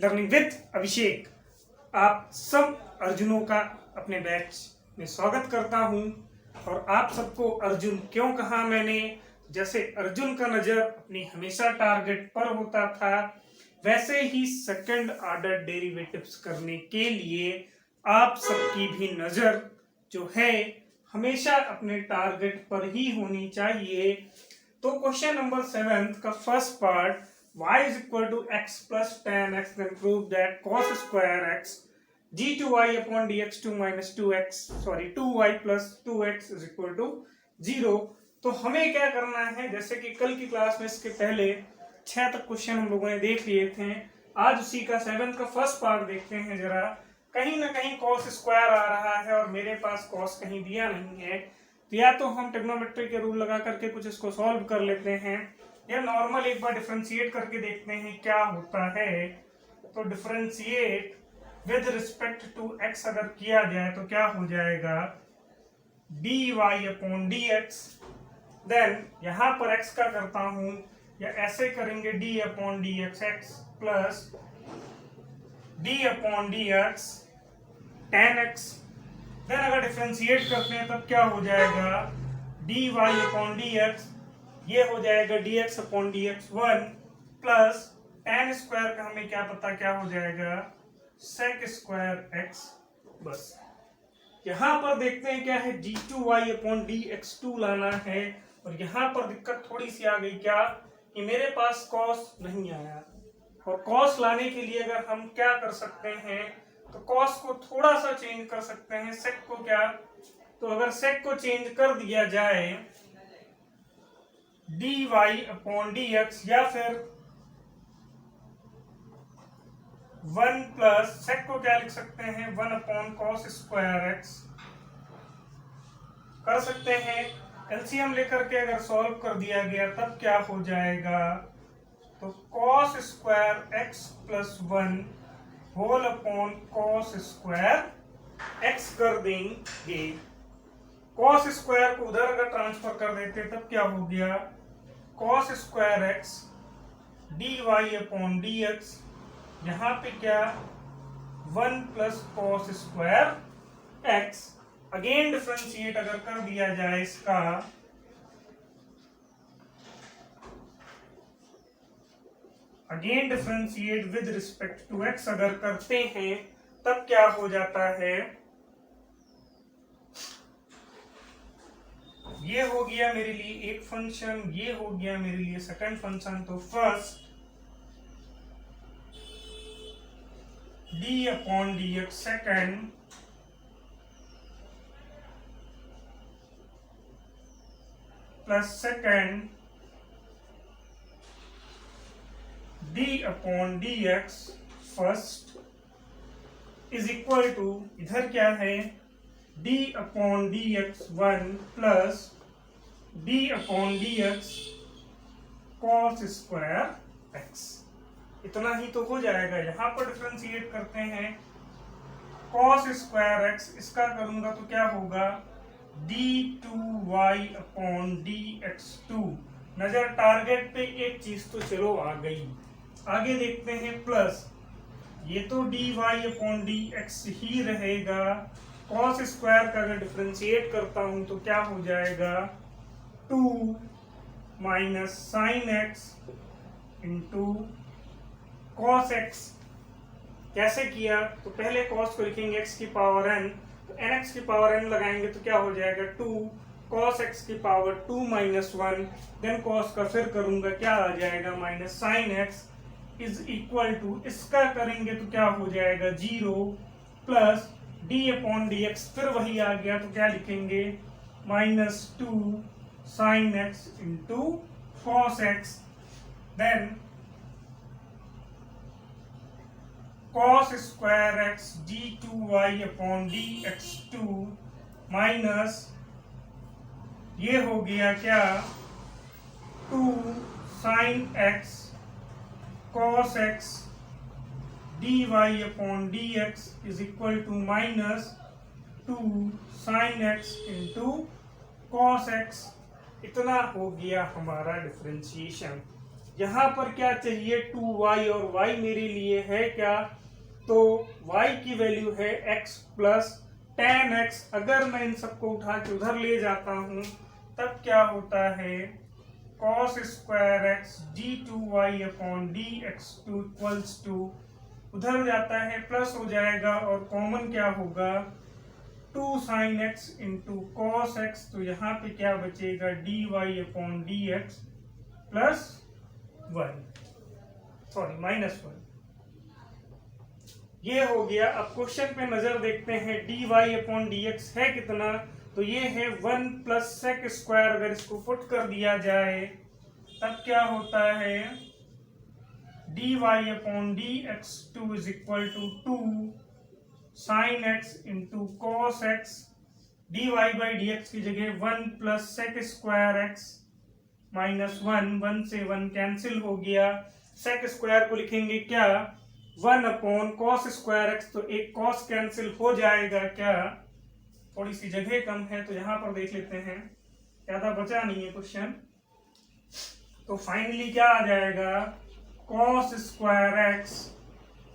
Learning with अभिषेक। आप सब अर्जुनों का अपने बैच में स्वागत करता हूं। और आप सबको अर्जुन क्यों कहा मैंने, जैसे अर्जुन का नजर अपनी हमेशा टारगेट पर होता था, वैसे ही सेकंड ऑर्डर डेरिवेटिव्स करने के लिए आप सबकी भी नजर जो है हमेशा अपने टारगेट पर ही होनी चाहिए। तो क्वेश्चन नंबर 7 का first part, y is equal to x plus tan x, then prove that cos square x g2y upon dx2 minus 2x 2y plus 2x is equal to 0। तो हमें क्या करना है, जैसे कि कल की क्लास में इसके पहले 6 तक क्वेश्चन हम लोगों ने देख लिए थे, आज उसी का 7 का फर्स्ट पार्ट देखते हैं। जरा कहीं ना कहीं cos स्क्वायर आ रहा है और मेरे पास cos कहीं दिया नहीं है, तो या तो हम ट्रिग्नोमेट्री के रूल लगा करके कुछ इसको सॉल्व कर लेते हैं, या नॉर्मल एक बार डिफरेंशिएट करके देखते हैं क्या होता है। तो differentiate with respect to x अगर किया जाए तो क्या हो जाएगा, dy अपॉन dx। देन यहां पर x का करता हूं, या ऐसे करेंगे d upon dx x plus d upon dx tan x। Then अगर डिफरेंशिएट करते हैं तब क्या हो जाएगा, dy अपॉन dx, ये हो जाएगा dx upon dx 1 plus tan square का हमें क्या पता क्या हो जाएगा, sec स्क्वायर x। बस यहां पर देखते हैं क्या है, d2y अपॉन dx2 लाना है। और यहां पर दिक्कत थोड़ी सी आ गई, क्या कि मेरे पास cos नहीं आया। और cos लाने के लिए अगर हम क्या कर सकते हैं, तो cos को थोड़ा सा चेंज कर सकते हैं, sec को क्या, तो अगर sec को चेंज कर दिया जाए dy अपॉन dx, या फिर 1 प्लस sec को क्या लिख सकते हैं, 1 अपॉन cos स्क्वायर x कर सकते हैं। एलसीएम लेकर के अगर सॉल्व कर दिया गया तब क्या हो जाएगा, तो cos square x plus 1 whole upon cos square x कर देंगे। cos स्क्वायर को उधर अगर ट्रांसफर कर देते तब क्या हो गया, cos square x dy upon dx, यहाँ पे क्या 1 plus cos square x। Again differentiate अगर कर दिया जाए इसका, again differentiate with respect to x अगर करते हैं तब क्या हो जाता है, ये हो गया मेरे लिए एक फंक्शन, ये हो गया मेरे लिए सेकंड फंक्शन। तो first d upon dx, second plus second d upon dx first is equal to, इधर क्या है, d upon dx 1 plus d upon dx cos square x। इतना ही तो हो जाएगा। यहाँ पर डिफरेंशिएट करते हैं cos स्क्वायर x, इसका करूंगा तो क्या होगा, d2y अपॉन dx2। नजर टारगेट पे एक चीज तो चलो आ गई, आगे देखते हैं प्लस, ये तो dy अपॉन dx ही रहेगा। cos स्क्वायर का अगर डिफरेंशिएट करता हूं तो क्या हो जाएगा, 2 minus sine x into cos x। कैसे किया, तो पहले cos को लिखेंगे x की पावर n, तो nx की पावर n लगाएंगे तो क्या हो जाएगा, 2 cos x की पावर 2 माइनस 1। देन cos का फिर करूंगा क्या आ जाएगा, minus sine x is equal to, इसका करेंगे तो क्या हो जाएगा 0 प्लस d अपॉन dx, फिर वही आ गया तो क्या लिखेंगे, minus 2 sine x into cos x। Then cos square x d2y upon dx2 minus, ये हो गया क्या, 2 sine x cos x dy upon dx is equal to minus 2 sine x into cos x। इतना हो गया हमारा डिफरेंशिएशन। यहाँ पर क्या चाहिए 2y, और y मेरे लिए है क्या, तो y की वैल्यू है x प्लस टेन एक्स। अगर मैं इन सबको उठा के उधर ले जाता हूं तब क्या होता है, cos square x d two y upon d x two equals to, उधर जाता है प्लस हो जाएगा और कॉमन क्या होगा 2 sine x into cos x, तो यहाँ पे क्या बचेगा d y upon d x plus one, sorry minus one. ये हो गया। अब क्वेश्चन पे नजर देखते हैं, d y upon d x है कितना, तो ये है 1 प्लस सेक स्क्वायर। अगर इसको पुट कर दिया जाए तब क्या होता है, d y upon d x two is equal to 2 sine x into cos x, d y by d x की जगह 1 plus sec square x minus 1, 1 से 1 कैंसिल हो गया। सेक स्क्वायर को लिखेंगे क्या 1 अपॉन कॉस स्क्वायर एक्स, तो एक कॉस कैंसिल हो जाएगा क्या, थोड़ी सी जगह कम है तो यहां पर देख लेते हैं, ज्यादा बचा नहीं है क्वेश्चन। तो फाइनली क्या आ जाएगा, cos square x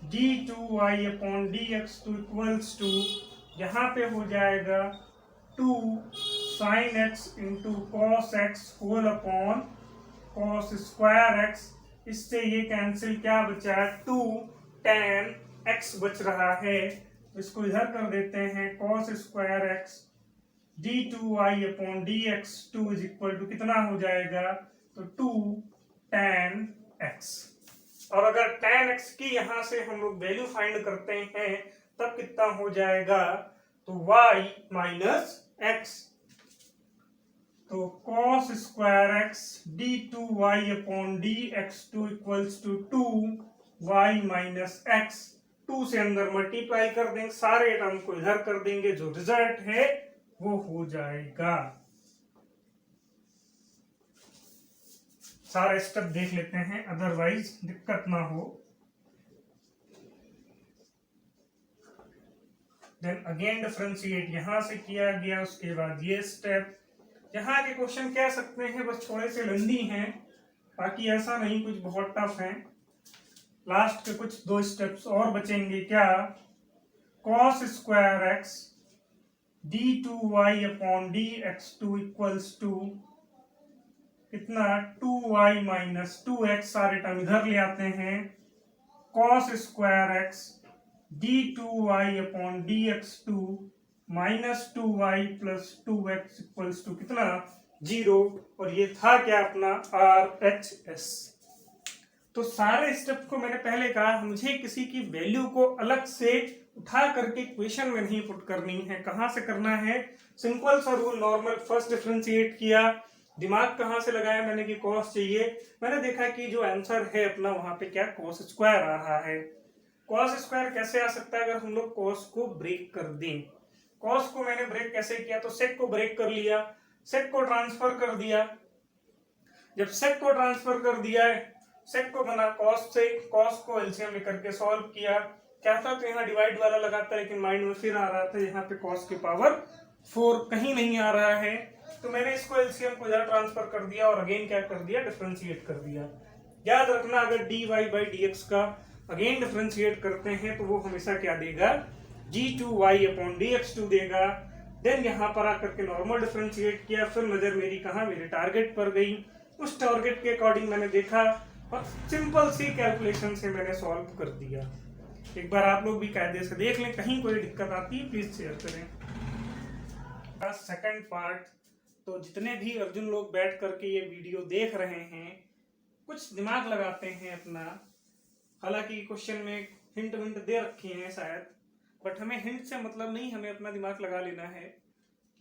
d two y upon d x two equals to, यहाँ पे हो जाएगा 2 sine x into cos x whole upon cos square x. इससे ये कैंसिल, क्या बचा 2 tan x बच रहा है, तो इसको इधर कर देते हैं, cos square x d two y upon d x two is equal to कितना हो जाएगा, तो 2 tan x। और अगर tan x की यहां से हम लोग वैल्यू फाइंड करते हैं तब कितना हो जाएगा, तो y माइनस एक्स, तो cos square x d two y upon d x two equals to 2 y minus x, 2 से अंदर मल्टीप्लाई कर देंगे, सारे टर्म को इधर कर देंगे, जो रिजल्ट है वो हो जाएगा। सारा स्टेप देख लेते हैं, अदरवाइज दिक्कत ना हो। देन अगेन डिफरेंशिएट यहां से किया गया, उसके बाद ये स्टेप। यहाँ के क्वेश्चन कह सकते हैं बस थोड़े से लंदी हैं, बाकी ऐसा नहीं कुछ बहुत टफ है। लास्ट के कुछ 2 स्टेप्स और बचेंगे, क्या cos square x d two y upon d x two equals to कितना 2y माइनस 2x, सारे टर्म इधर ले आते हैं, cos square x d two y upon d x two minus 2y plus 2x equals to कितना 0, और ये था क्या अपना RHS। तो सारे स्टेप को मैंने पहले कहा, मुझे किसी की वैल्यू को अलग से उठा करके इक्वेशन में नहीं पुट करनी है। कहां से करना है, सिंपल सा रूल, नॉर्मल फर्स्ट डिफरेंशिएट किया, दिमाग कहां से लगाया मैंने कि cos चाहिए, मैंने देखा कि जो आंसर है अपना वहां पे क्या cos स्क्वायर आ रहा है। cos स्क्वायर कैसे आ सकता है, अगर हम लोग cos को ब्रेक कर दें। cos को मैंने ब्रेक कैसे किया, तो sec को ब्रेक कर लिया, sec को ट्रांसफर कर दिया। जब sec को ट्रांसफर कर दिया है, sec को बना cos से, cos को एलसीएम लेकर के सॉल्व किया, क्या था तो यहाँ डिवाइड वाला लगाता, लेकिन माइंड में फिर आ रहा था यहाँ पे cos की पावर 4 कहीं नहीं आ रहा है, तो मैंने इसको एलसीएम को इधर ट्रांसफर कर दिया और अगेन क्या कर दिया, डिफरेंशिएट कर दिया। याद रखना, अगर dy बाई dx का अगेन डिफरेंशिएट करते हैं तो वो हमेशा क्या देगा, g2y अपॉन dx2 देगा। देन यहाँ पर आकर के नॉर्मल डिफरेंशिएट किया, फिर नजर मेरी कहाँ, मेरे टारगेट पर गई, उस टारगेट के अकॉर्डिंग मैंने देखा और सिंपल सी कैलकुलेशन से मैंने सॉल्व कर दिया। एक बार आप लोग भी कायदे से देख लें, कहीं कोई दिक्कत आती है प्लीज शेयर करें। सेकंड पार्ट, तो जितने भी अर्जुन लोग बैठ करके ये वीडियो देख रहे हैं, कुछ दिमाग लगाते हैं अपना, हालांकि क्वेश्चन में हिंट विंट दे रखे हैं शायद, बट हमें हिंट से मतलब नहीं, हमें अपना दिमाग लगा लेना है।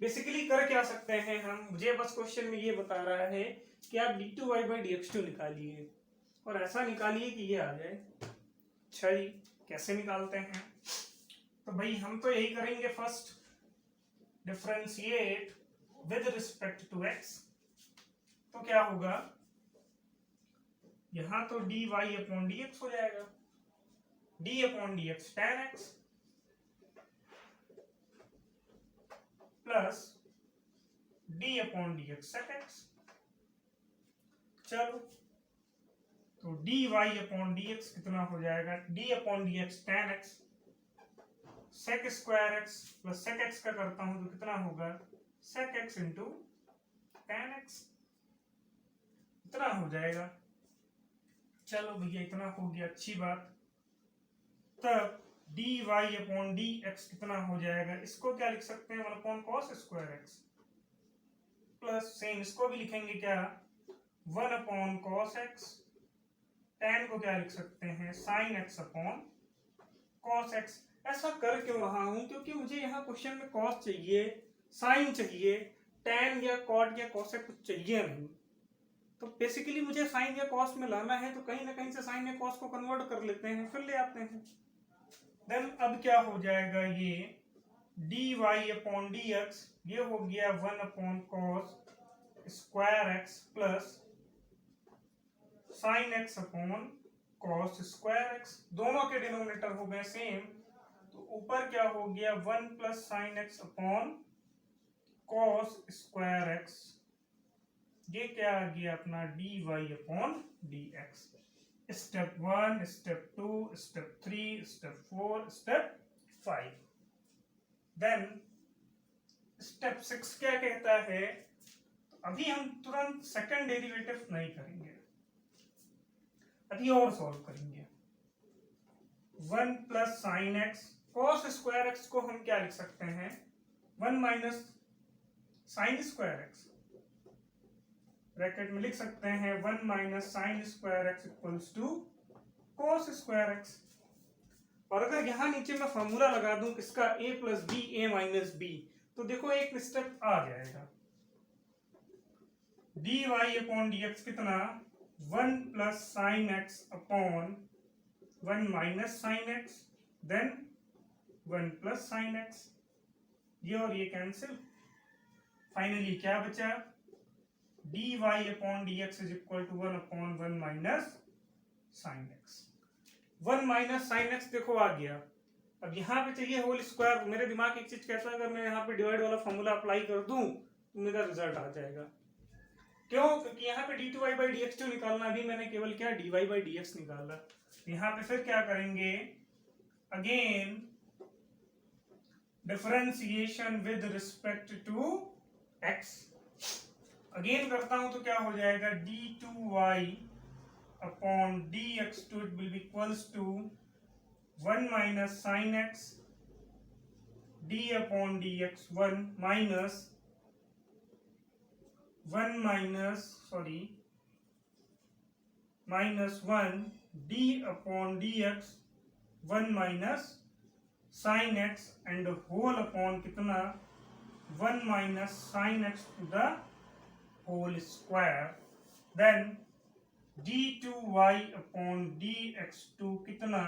बेसिकली कर क्या सकते हैं हम, मुझे बस क्वेश्चन में ये बता रहा है कि आप d2y बाई dx2 निकालिए और ऐसा निकालिए कि ये आ जाए। अच्छा जी, कैसे निकालते हैं, तो भाई हम तो यही करेंगे, first differentiate with respect to x, तो क्या होगा, यहां तो dy अपॉन dx हो जाएगा, d upon dx tan x plus d upon dx sec x। चलो तो d y upon d x कितना हो जाएगा, d upon d x tan x sec square x plus sec x का करता हूं तो कितना होगा sec x into tan x, इतना हो जाएगा। चलो भैया इतना हो गया, अच्छी बात। तब d y upon d x कितना हो जाएगा, इसको क्या लिख सकते हैं 1 upon cos square x plus same इसको भी लिखेंगे क्या 1 अपॉन कॉस एक्स, टेन को क्या लिख सकते हैं sign x upon cos x. ऐसा कर क्यों रहा हूं, क्योंकि मुझे यहाँ क्वेश्चन में कॉस चाहिए, साइन चाहिए, टेन या कॉट या कॉसेक कुछ चाहिए नहीं। तो बेसिकली मुझे साइन या कॉस में लाना है, तो कहीं ना कहीं से साइन या कॉस को कन्वर्ट कर लेते हैं, फिर ले आते हैं। देन अब क्या हो जाएगा, ये d y upon d x ये हो गया 1 upon cos square x plus sine x upon cos square x, दोनों के डिनोमिनेटर हो गए सेम, तो ऊपर क्या हो गया 1 plus sine x upon cos square x, ये क्या आ गया अपना d y upon d x. Step 1, step 2, step 3, step 4, step 5। Then step 6 क्या कहता है, तो अभी हम तुरंत सेकंड डेरिवेटिव नहीं करेंगे, अभी और सॉल्व करेंगे। 1 plus sine x cos square x को हम क्या लिख सकते हैं 1 minus sine square x, bracket में लिख सकते हैं 1 minus sine square x equals to cos square x. और अगर यहां नीचे मैं फॉर्मूला लगा दूं किसका a plus b a minus b, तो देखो एक स्टेप आ जाएगा, d y upon d x कितना 1 plus sine x upon 1 minus sine x then 1 plus sine x, ये और ये कैंसिल, फाइनली क्या बचा d y upon d x is equal to 1 upon 1 minus sine x. 1 minus sine x देखो आ गया। अब यहाँ पे चाहिए होल स्क्वायर, मेरे दिमाग एक चीज कहता है अगर मैं यहाँ पे डिवाइड वाला फॉर्मूला अप्लाई कर दूं तो मेरा रिजल्ट आ जाएगा। क्यों, क्योंकि यहाँ पे d two y by d x जो निकालना, अभी मैंने केवल क्या d y by d x निकाला। यहाँ पे फिर क्या करेंगे, again differentiation with respect to x, again करता हूं तो क्या हो जाएगा d two y upon d x two it will be equals to 1 minus sine x d upon d x 1 minus 1 minus 1 d upon d x 1 minus sine x and whole upon कितना 1 minus sine x to the whole square, then d2y upon dx2 कितना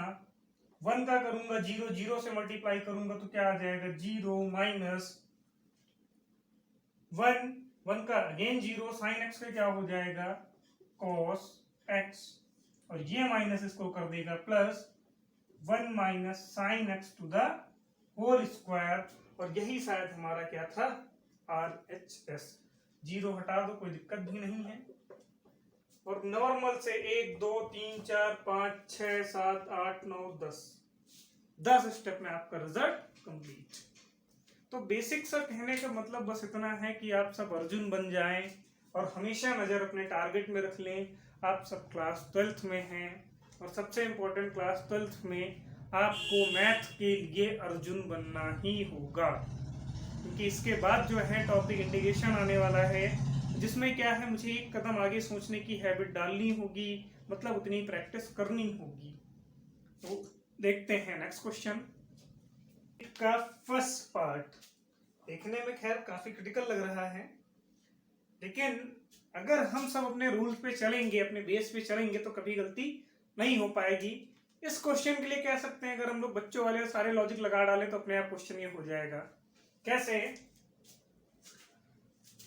1 का करूंगा 0, 0 से multiply करूंगा तो क्या आ जाएगा 0 माइनस 1, 1 का अगेन 0, साइन एक्स का क्या हो जाएगा cos x, और ये माइनस इसको कर देगा plus 1 minus sine x to the whole square, और यही शायद हमारा क्या था RHS। 0 हटा दो, कोई दिक्कत भी नहीं है। और नॉर्मल से 1 2 3 4 5 6 7 8 9 10 स्टेप में आपका रिजल्ट कंप्लीट। तो बेसिक सा कहने का मतलब बस इतना है कि आप सब अर्जुन बन जाएं और हमेशा नजर अपने टारगेट में रख लें। आप सब क्लास 12th में हैं और सबसे इम्पोर्टेंट क्लास 12th में आपको मैथ के लिए अर्जुन बनना ही होगा, क्योंकि इसके बाद जो है टॉपिक इंटीग्रेशन आने वाला है, जिसमें क्या है मुझे एक कदम आगे सोचने की हैबिट डालनी होगी, मतलब उतनी प्रैक्टिस करनी होगी। तो देखते हैं नेक्स्ट क्वेश्चन का फर्स्ट पार्ट। देखने में खैर काफी क्रिटिकल लग रहा है, लेकिन अगर हम सब अपने रूल्स पे चलेंगे, अपने बेस पे चलेंगे तो कभी गलती नहीं हो पाएगी। इस क्वेश्चन के लिए कह सकते हैं अगर हम लोग बच्चों वाले सारे लॉजिक लगा डालें तो अपने आप क्वेश्चन ये हो जाएगा। कैसे,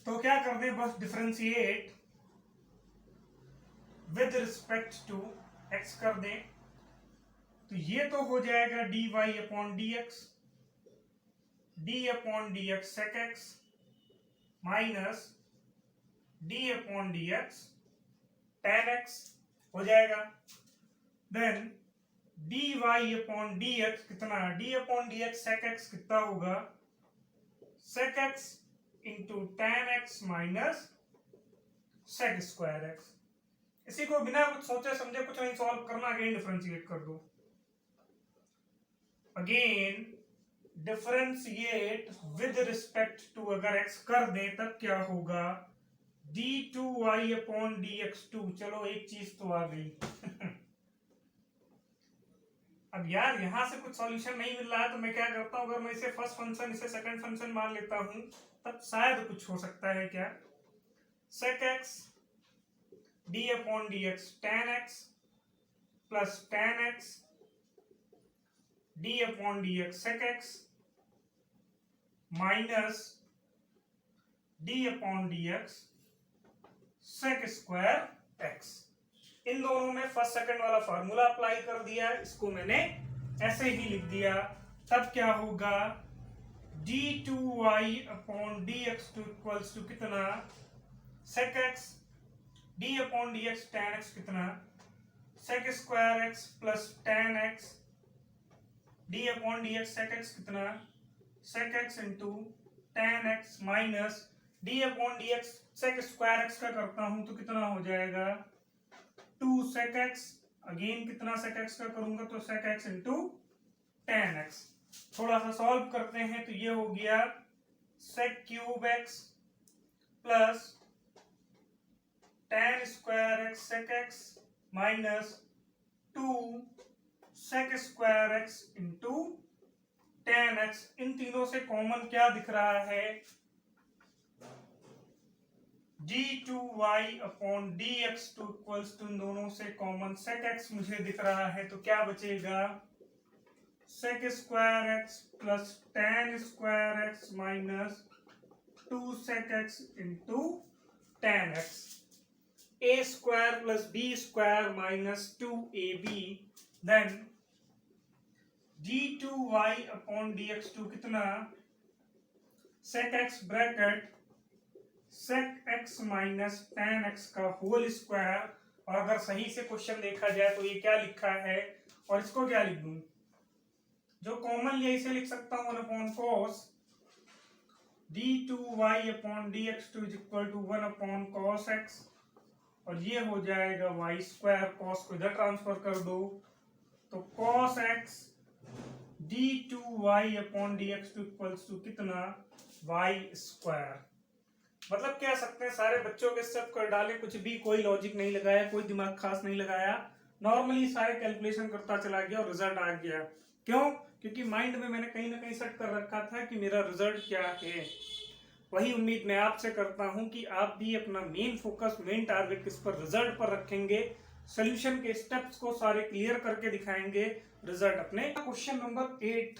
तो क्या कर दे, बस differentiate with respect to x कर दे, तो ये तो हो जाएगा d y upon d x, d upon d x sec x minus d upon d x tan x, हो जाएगा। देन dy अपॉन dx कितना, d upon dx sec x कितना होगा, sec x into tan x minus sec square x। इसी को बिना कुछ सोचे समझे कुछ नहीं सॉल्व करना, अगेन डिफरेंशिएट कर दो। Again differentiate with respect to, अगर x कर दे तब क्या होगा, d2y अपॉन dx2। चलो एक चीज तो आ गई। अब यार यहां से कुछ सॉल्यूशन नहीं मिल रहा है तो मैं क्या करता हूं, अगर मैं इसे फर्स्ट फंक्शन इसे सेकंड फंक्शन मान लेता हूं तब शायद कुछ हो सकता है। क्या, sec x d upon dx tan x plus tan x d upon dx sec x minus d upon dx sec square x। इन दोनों में फर्स्ट सेकंड वाला फार्मूला अप्लाई कर दिया, इसको मैंने ऐसे ही लिख दिया। तब क्या होगा, d2y upon dx2 equals to कितना, sec x d upon dx tan x कितना, sec square x plus tan x d upon dx sec x कितना, sec x into tan x minus d upon dx sec square x का करता हूं तो कितना हो जाएगा, 2 sec x, अगेन कितना sec x का करूंगा तो sec x into tan x। थोड़ा सा सॉल्व करते हैं तो ये हो गया sec cube x plus tan square x sec x minus 2 sec square x into tan x। इन तीनों से कॉमन क्या दिख रहा है, d2y upon dx2 equals to, इन दोनों से कॉमन sec x मुझे दिख रहा है तो क्या बचेगा, sec square x plus tan square x minus 2 sec x into tan x। a square plus b square minus 2ab। Then d2y upon dx2 कितना, sec x bracket sec x minus tan x का whole square. और अगर सही से question देखा जाए तो ये क्या लिखा है, और इसको क्या लिख दूं, जो कॉमन लिया इसे लिख सकता हूं 1 upon cos d2y upon dx2 is equal to 1 upon cos x, और ये हो जाएगा y स्क्वायर, cos को इधर ट्रांसफर कर दो तो cos x d2y upon dx2 equals to कितना, y स्क्वायर। मतलब कह सकते हैं सारे बच्चों के स्टेप कर डाले, कुछ भी कोई लॉजिक नहीं लगाया, कोई दिमाग खास नहीं लगाया, नॉर्मली सारे कैलकुलेशन करता चला गया और रिजल्ट आ गया। क्यों, क्योंकि माइंड में मैंने कहीं ना कहीं सेट कर रखा था कि मेरा रिजल्ट क्या है। वही उम्मीद मैं आपसे करता हूं कि आप भी अपना मेन फोकस, मेन टारगेट किस पर, रिजल्ट पर रखेंगे, सोल्यूशन के स्टेप्स को सारे क्लियर करके दिखाएंगे, रिजल्ट अपने। क्वेश्चन नंबर 8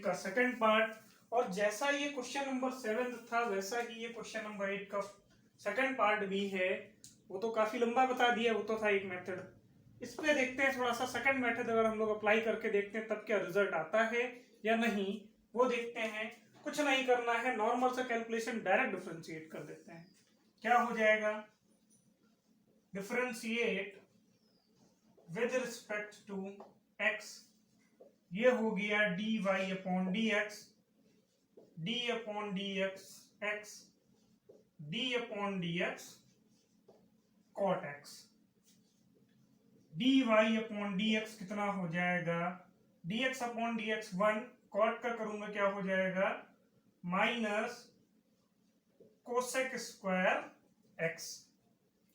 का सेकंड पार्ट, और जैसा ये क्वेश्चन नंबर 7 था वैसा ही ये क्वेश्चन नंबर 8 का सेकंड पार्ट भी है। वो तो काफी लंबा बता दिया, वो तो था एक मेथड। इस पे देखते हैं थोड़ा सा सेकंड मेथड अगर हम लोग अप्लाई करके देखते हैं तब क्या रिजल्ट आता है या नहीं, वो देखते हैं। कुछ नहीं करना है, नॉर्मल सा कैलकुलेशन डायरेक्ट डिफरेंशिएट कर देते हैं। क्या हो जाएगा, differentiate with respect to x, ये हो गया dy upon dx, d upon dx x, d upon dx cot x। dy upon dx कितना हो जाएगा, dx अपॉन dx 1, cot का करूंगा क्या हो जाएगा, minus cosec square x।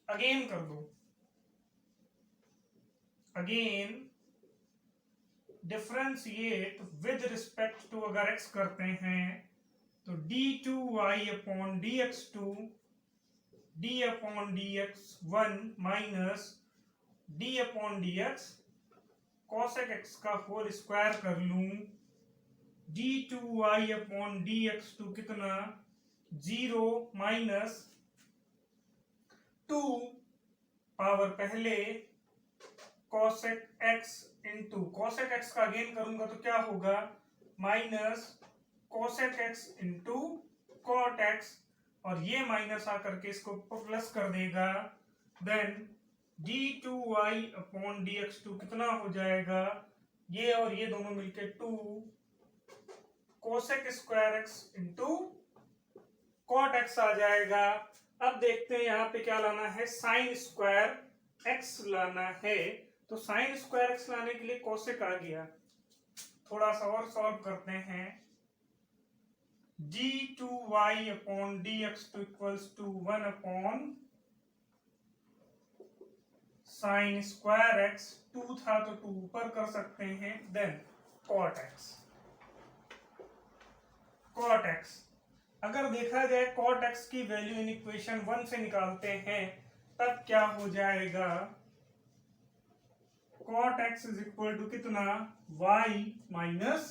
Again कर दो, again differentiate with respect to, अगर x करते हैं तो d2y upon dx2 d upon dx 1 minus d upon dx cosec x का होल स्क्वायर कर लूं, d2y अपॉन dx2 कितना 0 माइनस 2 पावर पहले cosec x into cosec x का अगेन करूंगा तो क्या होगा, minus cosec x into cot x, और ये माइनस आकर के इसको प्लस कर देगा देन d2y अपॉन dx2 कितना हो जाएगा, ये और ये दोनों मिलके 2 cosec square x into cot x आ जाएगा। अब देखते हैं यहाँ पे क्या लाना है, साइन स्क्वायर एक्स लाना है। तो साइन स्क्वायर एक्स लाने के लिए कोसेक आ गया, थोड़ा सा और सॉल्व करते हैं। d2y upon dx2 equals to 1 upon sine square x, 2 था तो 2 ऊपर कर सकते हैं, then cot x. Cot x अगर देखा जाए कॉट एक्स की वैल्यू इन इक्वेशन 1 से निकालते हैं तब क्या हो जाएगा, cot x is equal to कितना, y माइनस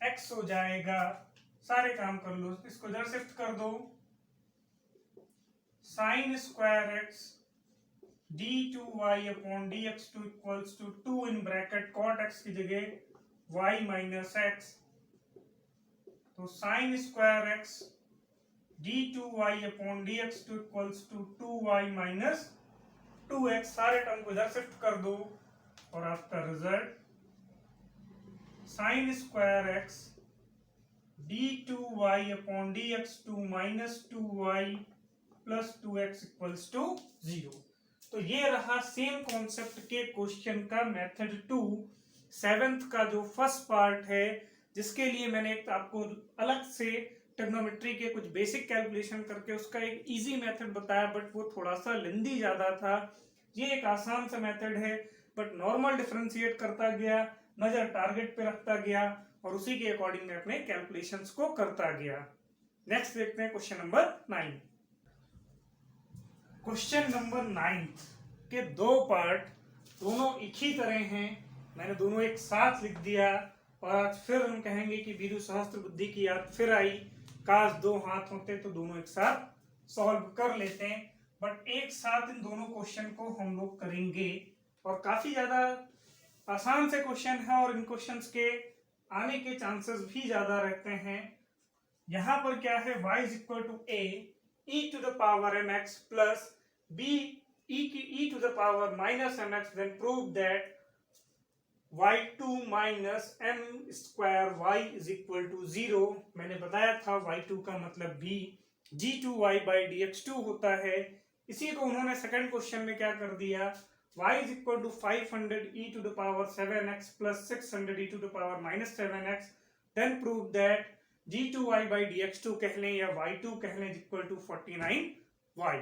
एक्स हो जाएगा। सारे काम कर लो, इसको इधर शिफ्ट कर दो, sine square x d2y upon dx2 equals to 2 in bracket cot x की जगह y माइनस एक्स, तो sine square x d2y upon dx2 equals to 2y minus 2x। सारे टर्म को इधर शिफ्ट कर दो और आपका result sine square x d2y upon dx2 minus 2y plus 2x equals to 0। तो ये रहा सेम कॉन्सेप्ट के क्वेश्चन का मेथड 2 7th का जो फर्स्ट पार्ट है, जिसके लिए मैंने आपको अलग से ट्रिग्नोमेट्री के कुछ बेसिक कैलकुलेशन करके उसका एक इजी मेथड बताया, बट वो थोड़ा सा लेंदी ज्यादा था। ये एक आसान सा मेथड है, बट नॉर्मल डिफरेंशिएट करता गया, नजर टारगेट पे रखता गया और उसी के अकॉर्डिंग मैं अपने कैलकुलेशंस को करता गया। नेक्स्ट देखते हैं क्वेश्चन नंबर 9। क्वेश्चन नंबर 9 के दो पार्ट, दोनों एक ही तरह हैं, मैंने दोनों एक साथ लिख दिया और आज फिर हम कहेंगे कि वीरू सहस्त्र बुद्धि की याद फिर आई। काश दो हाथ होते तो दोनों एक साथ सॉल्व कर लेते हैं, बट एक साथ इन दोनों क्वेश्चन को हम लोग करेंगे और काफी ज्यादा आसान से क्वेश्चन है और इन क्वेश्चंस के आने के चांसेस भी ज्यादा रहते हैं। यहां पर क्या है, y is equal to a e to the power mx plus b e to the power minus mx, then prove that y2 minus m square y is equal to 0। मैंने बताया था y2 का मतलब भी g2y बाई dx2 होता है। इसी को उन्होंने सेकंड क्वेश्चन में क्या कर दिया, y is equal to 500 e to the power 7x plus 600 e to the power minus 7x, then prove that g2y by dx2 कह लें या y2 कह लें इक्वल टू 49y।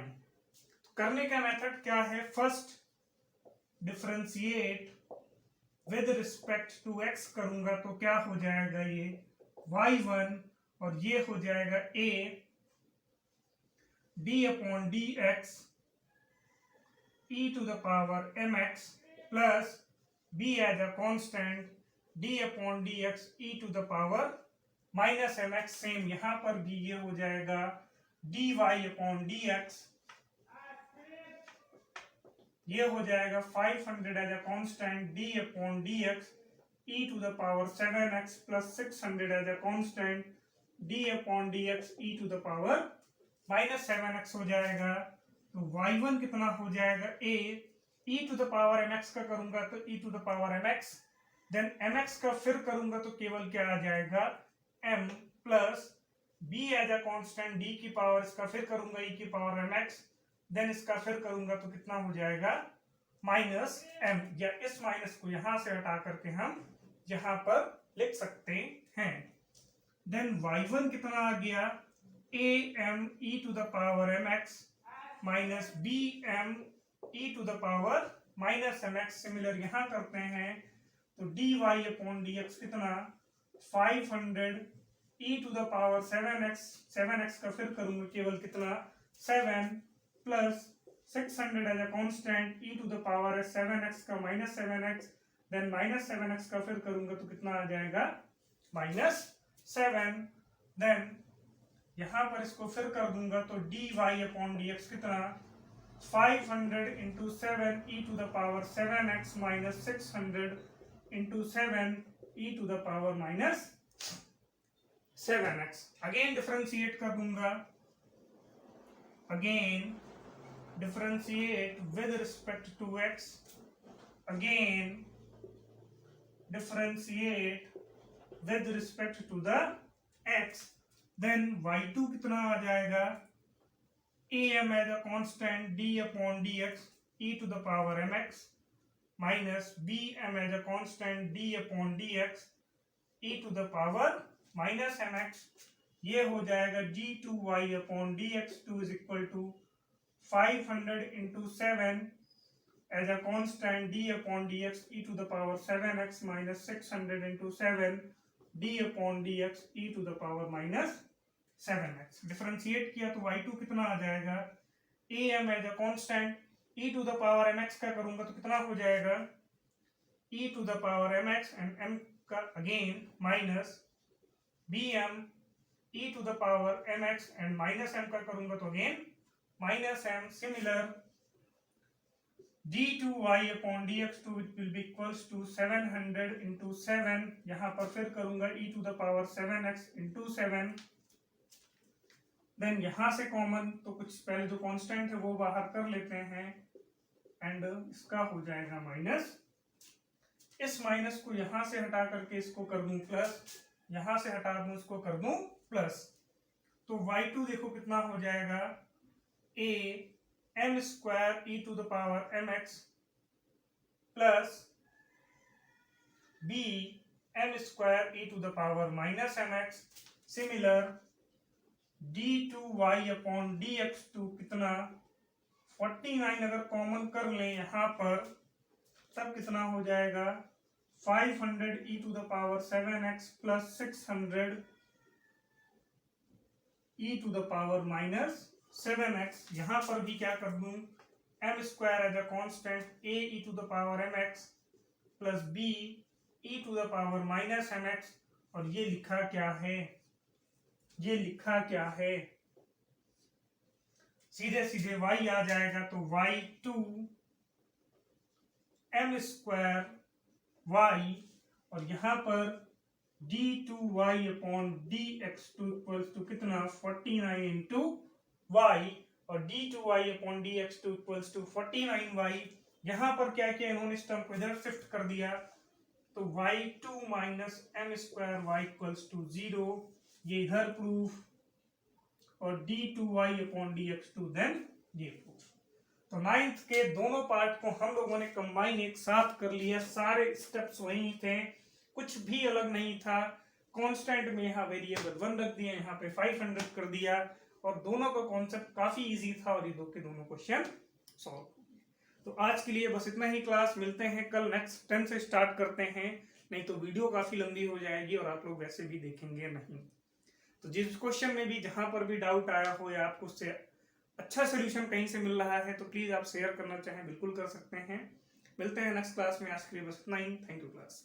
करने का मेथड क्या है, first differentiate with respect to x करूंगा तो क्या हो जाएगा, ये y1 और ये हो जाएगा a d upon dx e to the power mx plus b as a constant d upon dx e to the power minus mx। Same यहां पर भी ये हो जाएगा dy अपॉन dx, ये हो जाएगा 500 as a constant d upon dx e to the power 7x plus 600 as a constant d upon dx e to the power minus 7x हो जाएगा। तो y1 कितना हो जाएगा, a e to the power mx का करूंगा तो e to the power mx, then mx का फिर करूंगा तो केवल क्या आ जाएगा m plus b as a constant d की पावर, इसका फिर करूंगा e की पावर mx, देन इसका फिर करूंगा तो कितना हो जाएगा माइनस m, या इस माइनस को यहां से हटा करके हम यहां पर लिख सकते हैं। देन y1 कितना आ गया, am e to the power mx minus bm e to the power minus mx। Similar यहां करते हैं तो dy अपॉन dx कितना 500 e to the power 7x का फिर करूंगा केवल कितना 7 plus 600 as a constant e to the power 7x का minus 7x, then minus 7x का फिर करूंगा तो कितना आ जाएगा माइनस 7, देन यहां पर इसको फिर कर दूंगा तो dy अपॉन dx कितना 500 into 7 e to the power 7x minus 600 into 7 e to the power minus 7x। Again differentiate कर दूंगा, again differentiate with respect to x, again differentiate with respect to the x, then y2 कितना आ जाएगा, am as a constant d upon dx e to the power mx minus bm as a constant d upon dx e to the power minus mx, ये हो जाएगा g2y upon dx2 is equal to 500 into 7 as a constant d upon dx e to the power 7x minus 600 into 7 d upon dx e to the power minus 7x। डिफरेंशिएट किया तो y2 कितना आ जाएगा, am as a constant e to the power mx का करूंगा तो कितना हो जाएगा, e to the power mx and m का again minus bm e to the power mx and minus m का करूंगा तो again minus m। Similar d2y upon dx2 it will be equals to 700 into 7, यहाँ पर फिर करूंगा e to the power 7x into 7, then यहाँ से common तो कुछ पहले जो कांस्टेंट है वो बाहर कर लेते हैं एंड इसका हो जाएगा माइनस, इस माइनस को यहाँ से हटा करके इसको कर दूं प्लस, यहाँ से हटा दूं इसको कर दूं प्लस, तो y2 देखो कितना हो जाएगा, a m square e to the power mx plus b m square e to the power minus mx। Similar d2y upon dx2 कितना 49 अगर कॉमन कर लें यहाँ पर तब कितना हो जाएगा 500 e to the power 7x plus 600 e to the power minus 7x। यहाँ पर भी क्या कर दूं, m square as a constant a e to the power mx plus b e to the power minus mx, और ये लिखा क्या है, ये लिखा क्या है, सीधे सीधे y आ जाएगा तो y2 m स्क्वायर y, और यहाँ पर d2y upon dx2 equals to कितना 49 इंटू y, और d2y upon dx2 equals to 49y। यहाँ पर क्या किया इन्होंने इस टर्म को इधर शिफ्ट कर दिया तो y2 minus m square y equals to 0, ये इधर प्रूफ, और d2y अपॉन dx2 देन ये प्रूफ। तो नाइन्थ के दोनों पार्ट को हम लोगों ने कंबाइन एक साथ कर लिया, सारे स्टेप्स वही थे, कुछ भी अलग नहीं था। कांस्टेंट में यहाँ वेरिएबल 1 रख दिया, यहाँ पे 500 कर दिया, और दोनों का कॉन्सेप्ट काफी इजी था और ये दो के दोनों क्वेश्चन सॉल्व हो गए। तो आज के लिए बस इतना ही क्लास, मिलते हैं कल नेक्स्ट 10 से स्टार्ट करते हैं, नहीं तो वीडियो काफी लंबी हो जाएगी और आप लोग वैसे भी देखेंगे नहीं। तो जिस क्वेश्चन में भी जहां पर भी डाउट आया हो या आपको उससे अच्छा सोल्यूशन कहीं से मिल रहा है तो प्लीज आप शेयर करना चाहें बिल्कुल कर सकते हैं। मिलते हैं नेक्स्ट क्लास में, आज के लिए बस इतना ही। Thank you class.